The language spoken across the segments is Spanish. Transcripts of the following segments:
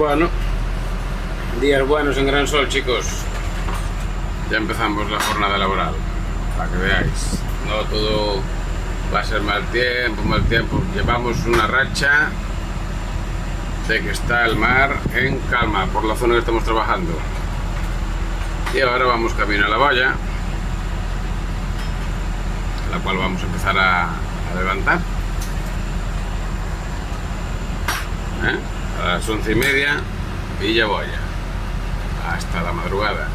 Bueno, días buenos en Gran Sol, chicos. Ya empezamos la jornada laboral, para que veáis. No todo va a ser mal tiempo. Llevamos una racha de que está el mar en calma por la zona que estamos trabajando. Y ahora vamos camino a la valla, la cual vamos a empezar a levantar. A las 11:30 y ya voy hasta la madrugada,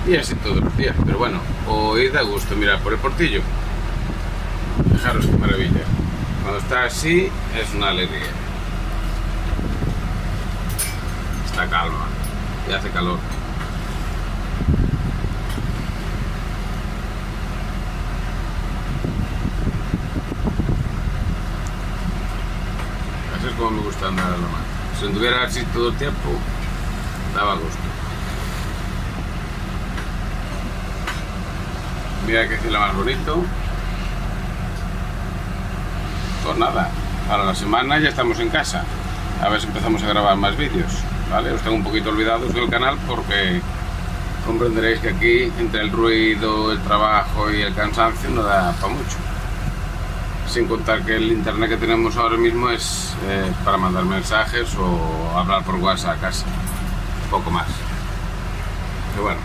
y así todos los días. Pero bueno, hoy da gusto mirar por el portillo. Fijaros qué maravilla. Cuando está así es una alegría. Está calma y hace calor. Así es como me gusta andar a la mar. Si anduviera así todo el tiempo, daba gusto. Mira que cielo más bonito. Pues nada, para la semana ya estamos en casa. A ver si empezamos a grabar más vídeos, ¿vale? Os tengo un poquito olvidados del canal porque comprenderéis que aquí, entre el ruido, el trabajo y el cansancio, no da para mucho. Sin contar que el internet que tenemos ahora mismo es para mandar mensajes o hablar por WhatsApp casi, poco más. Pero bueno,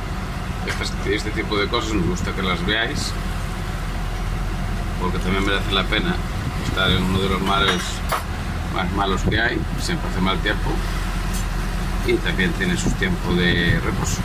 este tipo de cosas me gusta que las veáis, porque también merece la pena estar en uno de los mares más malos que hay. Siempre hace mal tiempo y también tiene sus tiempos de reposo.